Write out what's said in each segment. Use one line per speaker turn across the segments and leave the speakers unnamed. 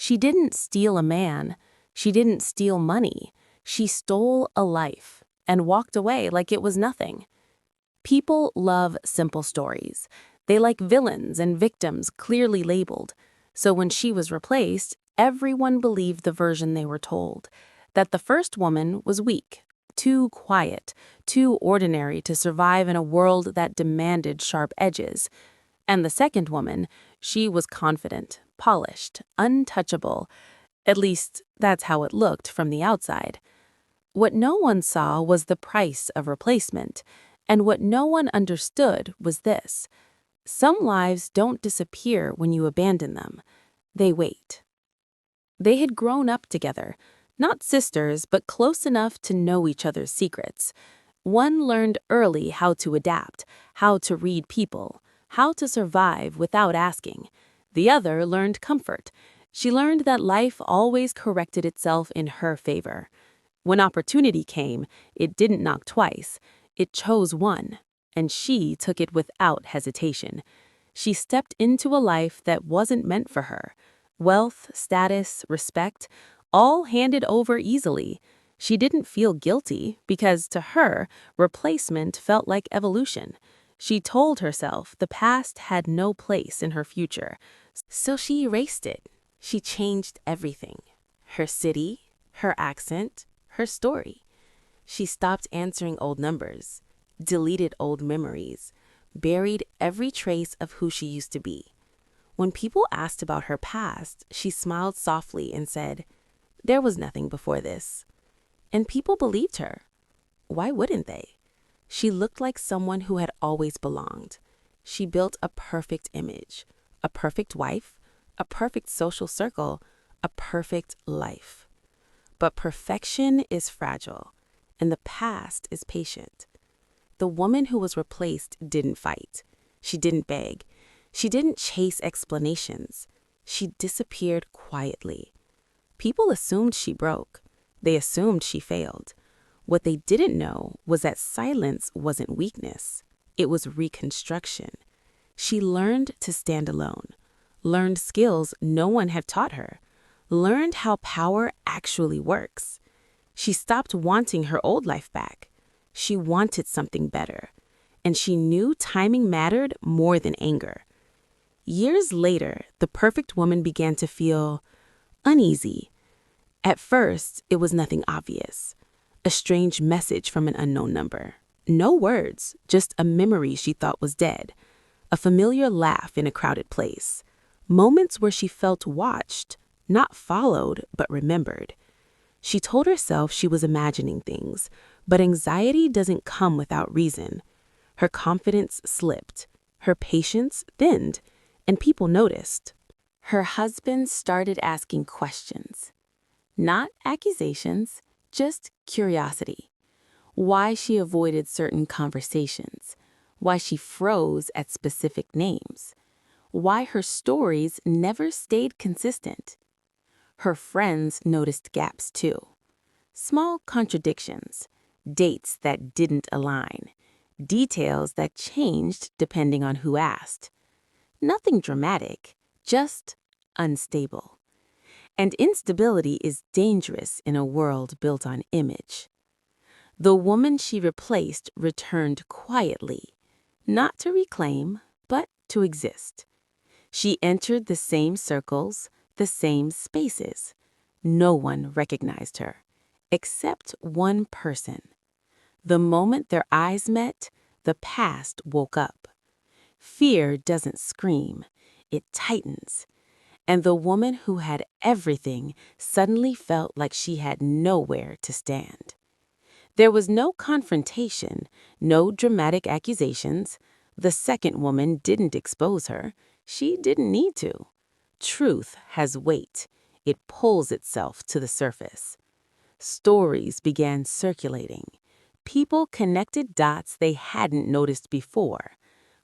She didn't steal a man. She didn't steal money. She stole a life and walked away like it was nothing. People love simple stories. They like villains and victims clearly labeled. So when she was replaced, everyone believed the version they were told, that the first woman was weak, too quiet, too ordinary to survive in a world that demanded sharp edges. And the second woman, she was confident, polished, untouchable. At least, that's how it looked from the outside. What no one saw was the price of replacement, and what no one understood was this. Some lives don't disappear when you abandon them. They wait. They had grown up together, not sisters, but close enough to know each other's secrets. One learned early how to adapt, how to read people, how to survive without asking. The other learned comfort. She learned that life always corrected itself in her favor. When opportunity came, it didn't knock twice. It chose one, and she took it without hesitation. She stepped into a life that wasn't meant for her. Wealth, status, respect, all handed over easily. She didn't feel guilty because, to her, replacement felt like evolution. She told herself the past had no place in her future, so she erased it. She changed everything. Her city, her accent, her story. She stopped answering old numbers, deleted old memories, buried every trace of who she used to be. When people asked about her past, she smiled softly and said, "There was nothing before this." And people believed her. Why wouldn't they? She looked like someone who had always belonged. She built a perfect image, a perfect wife, a perfect social circle, a perfect life. But perfection is fragile, and the past is patient. The woman who was replaced didn't fight. She didn't beg. She didn't chase explanations. She disappeared quietly. People assumed she broke. They assumed she failed. What they didn't know was that silence wasn't weakness. It was reconstruction. She learned to stand alone, learned skills no one had taught her, learned how power actually works. She stopped wanting her old life back. She wanted something better, and she knew timing mattered more than anger. Years later, the perfect woman began to feel uneasy. At first, it was nothing obvious. A strange message from an unknown number. No words, just a memory she thought was dead. A familiar laugh in a crowded place. Moments where she felt watched, not followed, but remembered. She told herself she was imagining things, but anxiety doesn't come without reason. Her confidence slipped, her patience thinned, and people noticed. Her husband started asking questions. Not accusations, just curiosity. Why she avoided certain conversations, why she froze at specific names, why her stories never stayed consistent. Her friends noticed gaps too. Small contradictions, dates that didn't align, details that changed depending on who asked. Nothing dramatic, just unstable. And instability is dangerous in a world built on image. The woman she replaced returned quietly, not to reclaim, but to exist. She entered the same circles, the same spaces. No one recognized her, except one person. The moment their eyes met, the past woke up. Fear doesn't scream, it tightens. And the woman who had everything suddenly felt like she had nowhere to stand. There was no confrontation, no dramatic accusations. The second woman didn't expose her. She didn't need to. Truth has weight. It pulls itself to the surface. Stories began circulating. People connected dots they hadn't noticed before.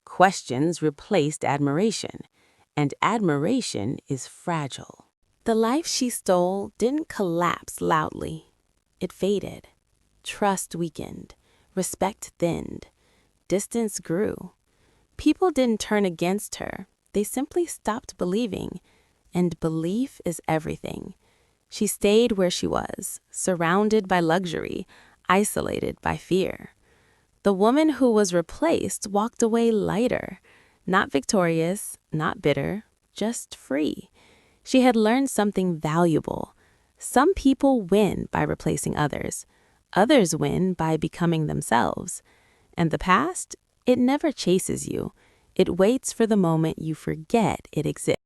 Questions replaced admiration, and admiration is fragile. The life she stole didn't collapse loudly. It faded. Trust weakened. Respect thinned. Distance grew. People didn't turn against her. They simply stopped believing. and belief is everything. She stayed where she was, surrounded by luxury, isolated by fear. The woman who was replaced walked away lighter, not victorious, not bitter, just free. She had learned something valuable. Some people win by replacing others. Others win by becoming themselves. And the past, it never chases you. It waits for the moment you forget it exists.